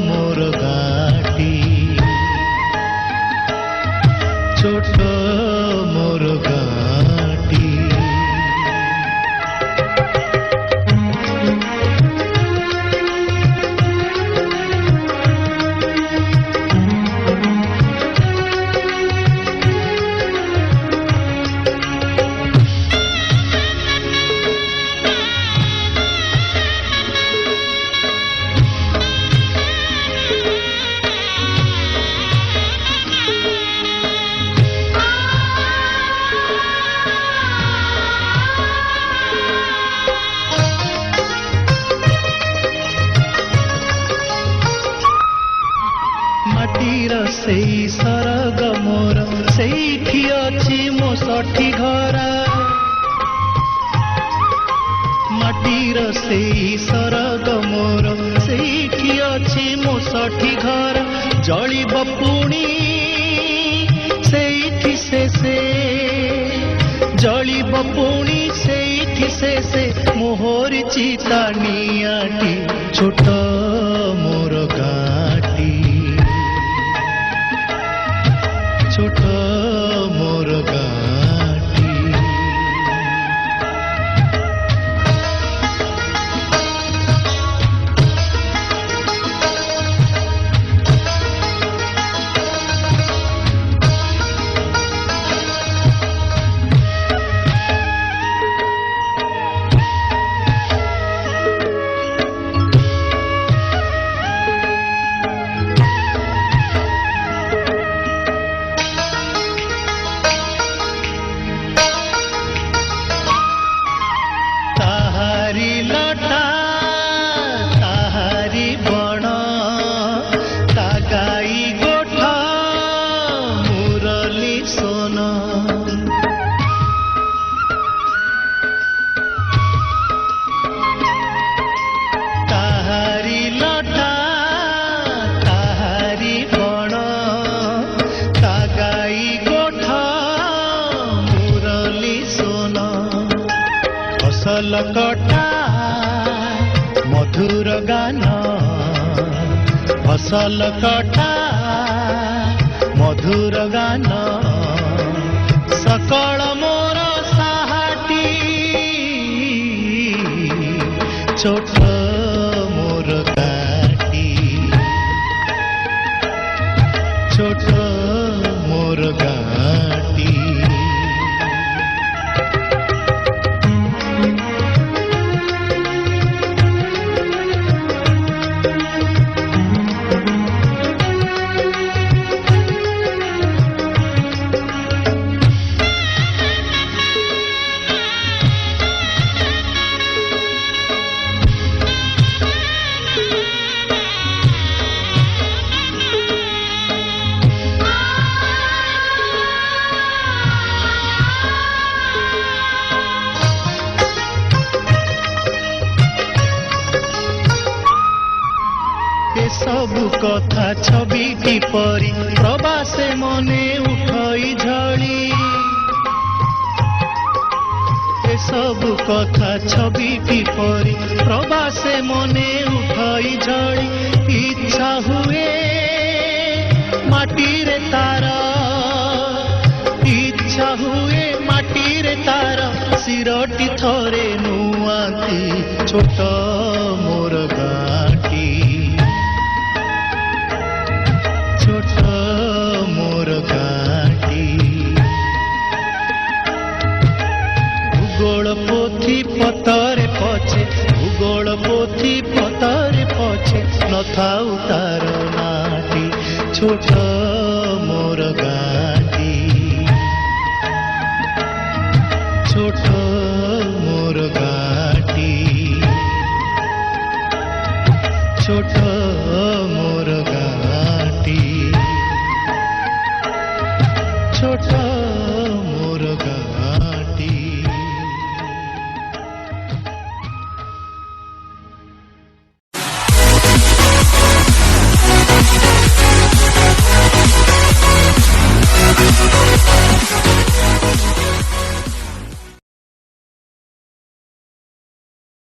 मोर घाटी छोट मोर घाटी सेई सरग मोर सेठी अछि मो सठी घरा माटीर सेई सरग मोर सेठी अछि मो सठी घरा जलिब पुणी सेठी से जलिब पुणी सेठी से मोहरी चिता नियाटी छोट मोर घाटी छोट मोर घाटी लटा ताहारी बण ता गाई गोठा मुरली सोन ताहारी लटा ताहारी बण ता गाई गोठा मुरली सोन फसल कटा मधुर गान फसल कटा मधुर गान सकल मोर साहाटी छोट मोर घाटी छोट मोर घाटी सबु कथा छविटी परी प्रवासे मने उठई झड़ी सबु कथा छविटी परी प्रवासे मने उठई झड़ी इच्छा हुए माटी रे तार इच्छा हुए माटी रे तार सिरटी थरे नुआती छोट मोर घाटी छोट मोर घाटी भूगोल पोथी पतरे पछे भूगोल पोथी पतरे पछे नथाउ तार नाटी छोट मोर